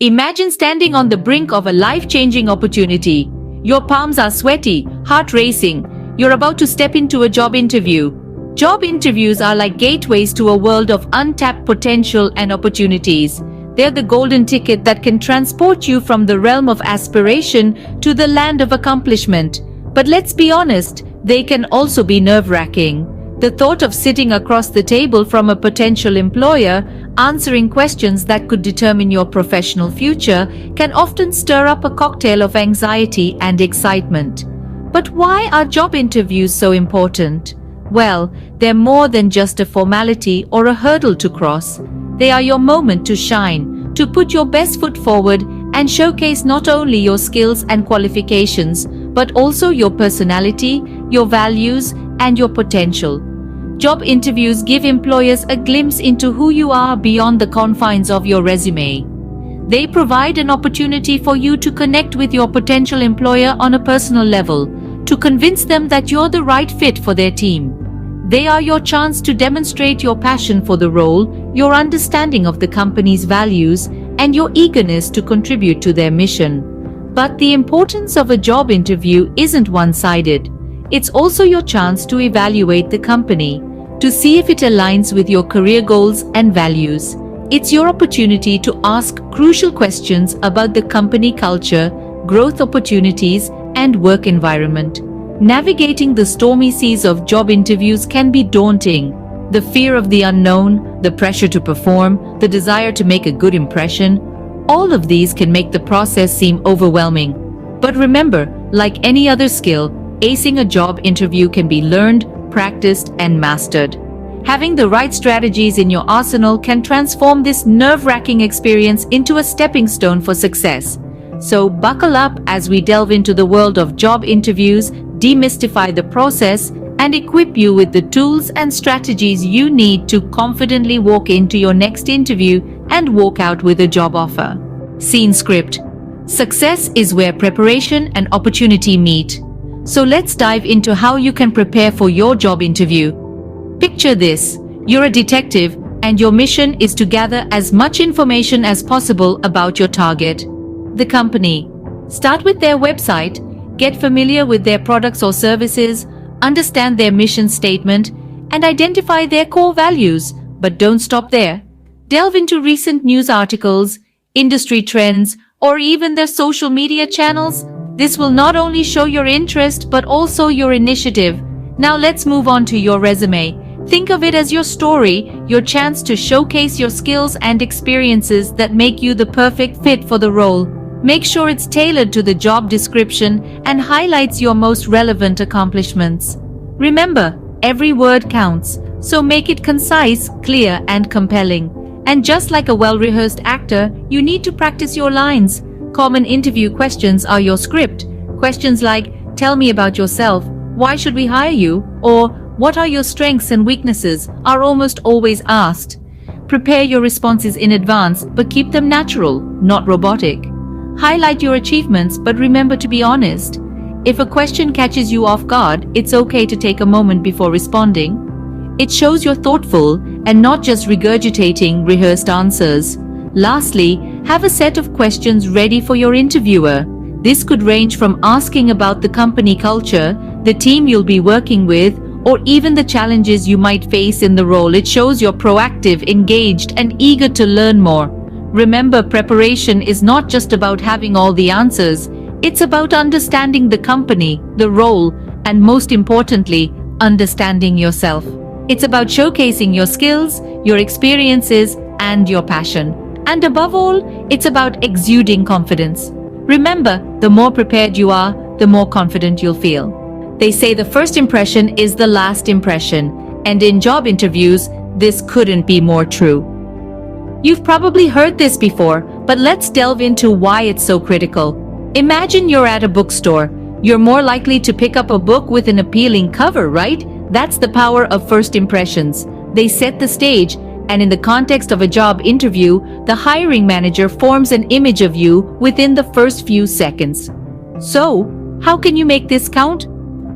Imagine standing on the brink of a life-changing opportunity. Your palms are sweaty, heart racing. You're about to step into a job interview. Job interviews are like gateways to a world of untapped potential and opportunities. They're the golden ticket that can transport you from the realm of aspiration to the land of accomplishment. But let's be honest, they can also be nerve-wracking. The thought of sitting across the table from a potential employer, answering questions that could determine your professional future, can often stir up a cocktail of anxiety and excitement. But why are job interviews so important? Well, they're more than just a formality or a hurdle to cross. They are your moment to shine, to put your best foot forward and showcase not only your skills and qualifications, but also your personality, your values, and your potential. Job interviews give employers a glimpse into who you are beyond the confines of your resume. They provide an opportunity for you to connect with your potential employer on a personal level, to convince them that you're the right fit for their team. They are your chance to demonstrate your passion for the role, your understanding of the company's values, and your eagerness to contribute to their mission. But the importance of a job interview isn't one-sided. It's also your chance to evaluate the company, to see if it aligns with your career goals and values. It's your opportunity to ask crucial questions about the company culture, growth opportunities, and work environment. Navigating the stormy seas of job interviews can be daunting. The fear of the unknown, the pressure to perform, the desire to make a good impression, all of these can make the process seem overwhelming. But remember, like any other skill, acing a job interview can be learned, practiced, and mastered. Having the right strategies in your arsenal can transform this nerve-wracking experience into a stepping stone for success. So buckle up as we delve into the world of job interviews, demystify the process, and equip you with the tools and strategies you need to confidently walk into your next interview and walk out with a job offer. Scene script. Success is where preparation and opportunity meet. So let's dive into how you can prepare for your job interview. Picture this. You're a detective, and your mission is to gather as much information as possible about your target, the company. Start with their website. Get familiar with their products or services, understand their mission statement, and identify their core values. But don't stop there. Delve into recent news articles, industry trends, or even their social media channels. This will not only show your interest, but also your initiative. Now let's move on to your resume. Think of it as your story, your chance to showcase your skills and experiences that make you the perfect fit for the role. Make sure it's tailored to the job description and highlights your most relevant accomplishments. Remember, every word counts, so make it concise, clear, and compelling. And just like a well-rehearsed actor, you need to practice your lines. Common interview questions are your script. Questions like, "Tell me about yourself," "Why should we hire you?" or "What are your strengths and weaknesses?" are almost always asked. Prepare your responses in advance, but keep them natural, not robotic. Highlight your achievements, but remember to be honest. If a question catches you off guard, it's okay to take a moment before responding. It shows you're thoughtful and not just regurgitating rehearsed answers. Lastly, have a set of questions ready for your interviewer. This could range from asking about the company culture, the team you'll be working with, or even the challenges you might face in the role. It shows you're proactive, engaged, and eager to learn more. Remember, preparation is not just about having all the answers. It's about understanding the company, the role, and most importantly, understanding yourself. It's about showcasing your skills, your experiences, and your passion. And above all, it's about exuding confidence. Remember, the more prepared you are, the more confident you'll feel. They say the first impression is the last impression, and in job interviews, this couldn't be more true. You've probably heard this before, but let's delve into why it's so critical. Imagine you're at a bookstore. You're more likely to pick up a book with an appealing cover, right? That's the power of first impressions. They set the stage, and in the context of a job interview, the hiring manager forms an image of you within the first few seconds. So, how can you make this count?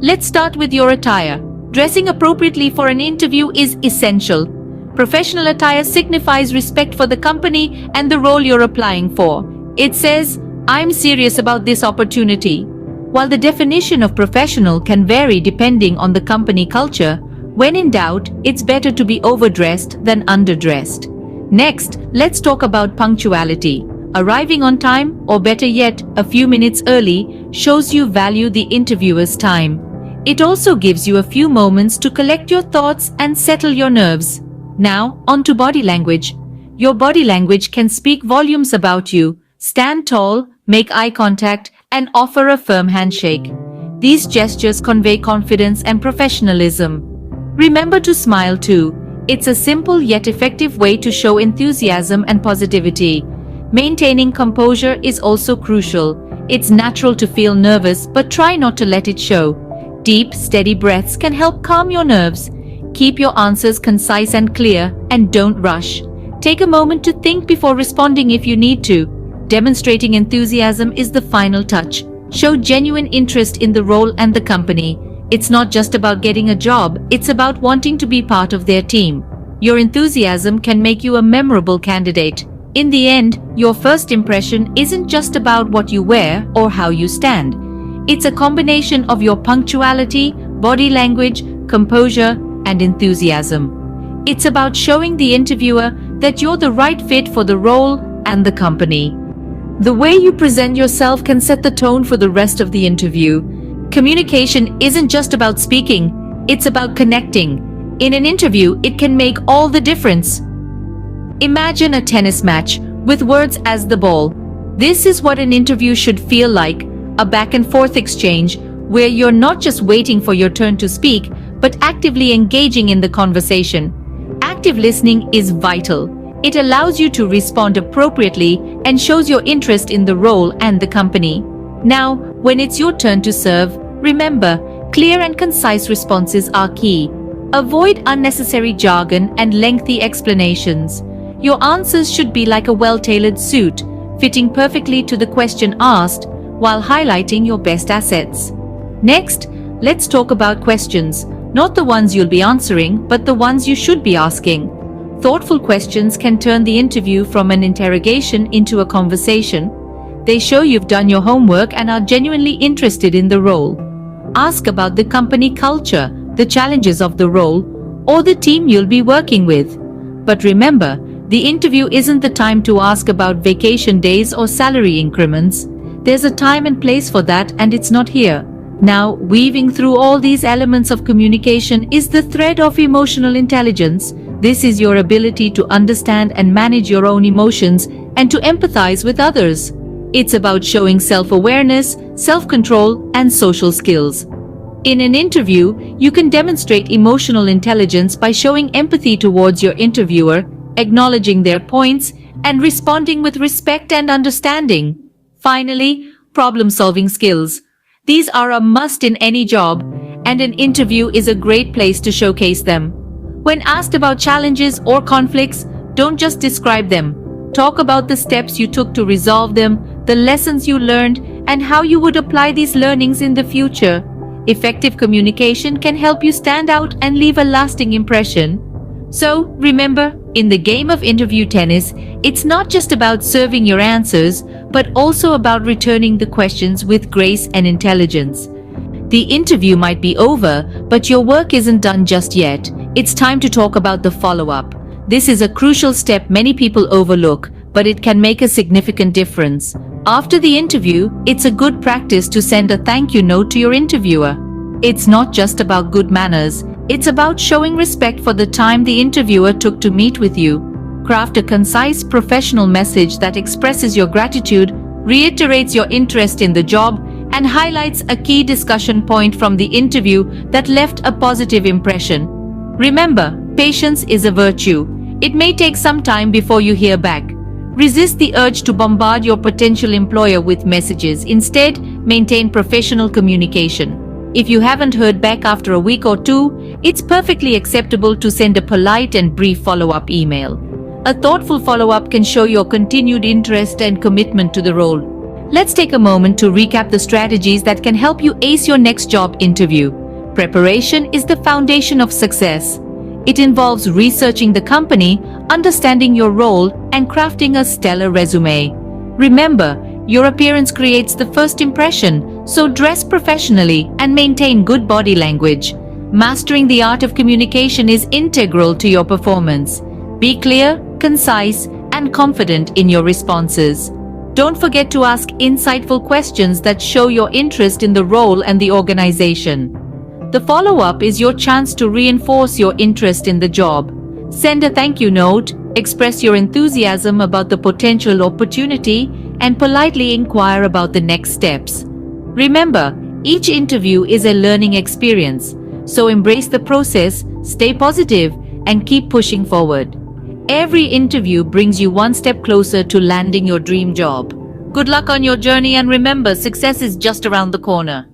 Let's start with your attire. Dressing appropriately for an interview is essential. Professional attire signifies respect for the company and the role you're applying for. It says, "I'm serious about this opportunity." While the definition of professional can vary depending on the company culture, when in doubt, it's better to be overdressed than underdressed. Next, let's talk about punctuality. Arriving on time, or better yet, a few minutes early, shows you value the interviewer's time. It also gives you a few moments to collect your thoughts and settle your nerves. Now, on to body language. Your body language can speak volumes about you. Stand tall, make eye contact, and offer a firm handshake. These gestures convey confidence and professionalism. Remember to smile too. It's a simple yet effective way to show enthusiasm and positivity. Maintaining composure is also crucial. It's natural to feel nervous, but try not to let it show. Deep, steady breaths can help calm your nerves. Keep your answers concise and clear, and don't rush. Take a moment to think before responding if you need to. Demonstrating enthusiasm is the final touch. Show genuine interest in the role and the company. It's not just about getting a job, it's about wanting to be part of their team. Your enthusiasm can make you a memorable candidate. In the end, your first impression isn't just about what you wear or how you stand. It's a combination of your punctuality, body language, composure, and enthusiasm. It's about showing the interviewer that you're the right fit for the role and the company. The way you present yourself can set the tone for the rest of the interview. Communication isn't just about speaking, it's about connecting. In an interview, it can make all the difference. Imagine a tennis match with words as the ball. This is what an interview should feel like, a back and forth exchange where you're not just waiting for your turn to speak, but actively engaging in the conversation. Active listening is vital. It allows you to respond appropriately and shows your interest in the role and the company. Now, when it's your turn to serve, remember, clear and concise responses are key. Avoid unnecessary jargon and lengthy explanations. Your answers should be like a well-tailored suit, fitting perfectly to the question asked while highlighting your best assets. Next, let's talk about questions, not the ones you'll be answering, but the ones you should be asking. Thoughtful questions can turn the interview from an interrogation into a conversation. They show you've done your homework and are genuinely interested in the role. Ask about the company culture, the challenges of the role, or the team you'll be working with. But remember, the interview isn't the time to ask about vacation days or salary increments. There's a time and place for that, and it's not here. Now, weaving through all these elements of communication is the thread of emotional intelligence. This is your ability to understand and manage your own emotions and to empathize with others. It's about showing self-awareness, self-control, and social skills. In an interview, you can demonstrate emotional intelligence by showing empathy towards your interviewer, acknowledging their points, and responding with respect and understanding. Finally, problem-solving skills. These are a must in any job, and an interview is a great place to showcase them. When asked about challenges or conflicts, don't just describe them. Talk about the steps you took to resolve them, the lessons you learned, and how you would apply these learnings in the future. Effective communication can help you stand out and leave a lasting impression. So, remember, in the game of interview tennis, it's not just about serving your answers, but also about returning the questions with grace and intelligence. The interview might be over, but your work isn't done just yet. It's time to talk about the follow-up. This is a crucial step many people overlook, but it can make a significant difference. After the interview, it's a good practice to send a thank you note to your interviewer. It's not just about good manners, it's about showing respect for the time the interviewer took to meet with you. Craft a concise, professional message that expresses your gratitude, reiterates your interest in the job, and highlights a key discussion point from the interview that left a positive impression. Remember, patience is a virtue. It may take some time before you hear back. Resist the urge to bombard your potential employer with messages. Instead, maintain professional communication. If you haven't heard back after a week or two, it's perfectly acceptable to send a polite and brief follow-up email. A thoughtful follow-up can show your continued interest and commitment to the role. Let's take a moment to recap the strategies that can help you ace your next job interview. Preparation is the foundation of success. It involves researching the company, understanding your role, and crafting a stellar resume. Remember, your appearance creates the first impression, so dress professionally and maintain good body language. Mastering the art of communication is integral to your performance. Be clear, concise, and confident in your responses. Don't forget to ask insightful questions that show your interest in the role and the organization. The follow-up is your chance to reinforce your interest in the job. Send a thank you note, express your enthusiasm about the potential opportunity, and politely inquire about the next steps. Remember, each interview is a learning experience, so embrace the process, stay positive, and keep pushing forward. Every interview brings you one step closer to landing your dream job. Good luck on your journey, and remember, success is just around the corner.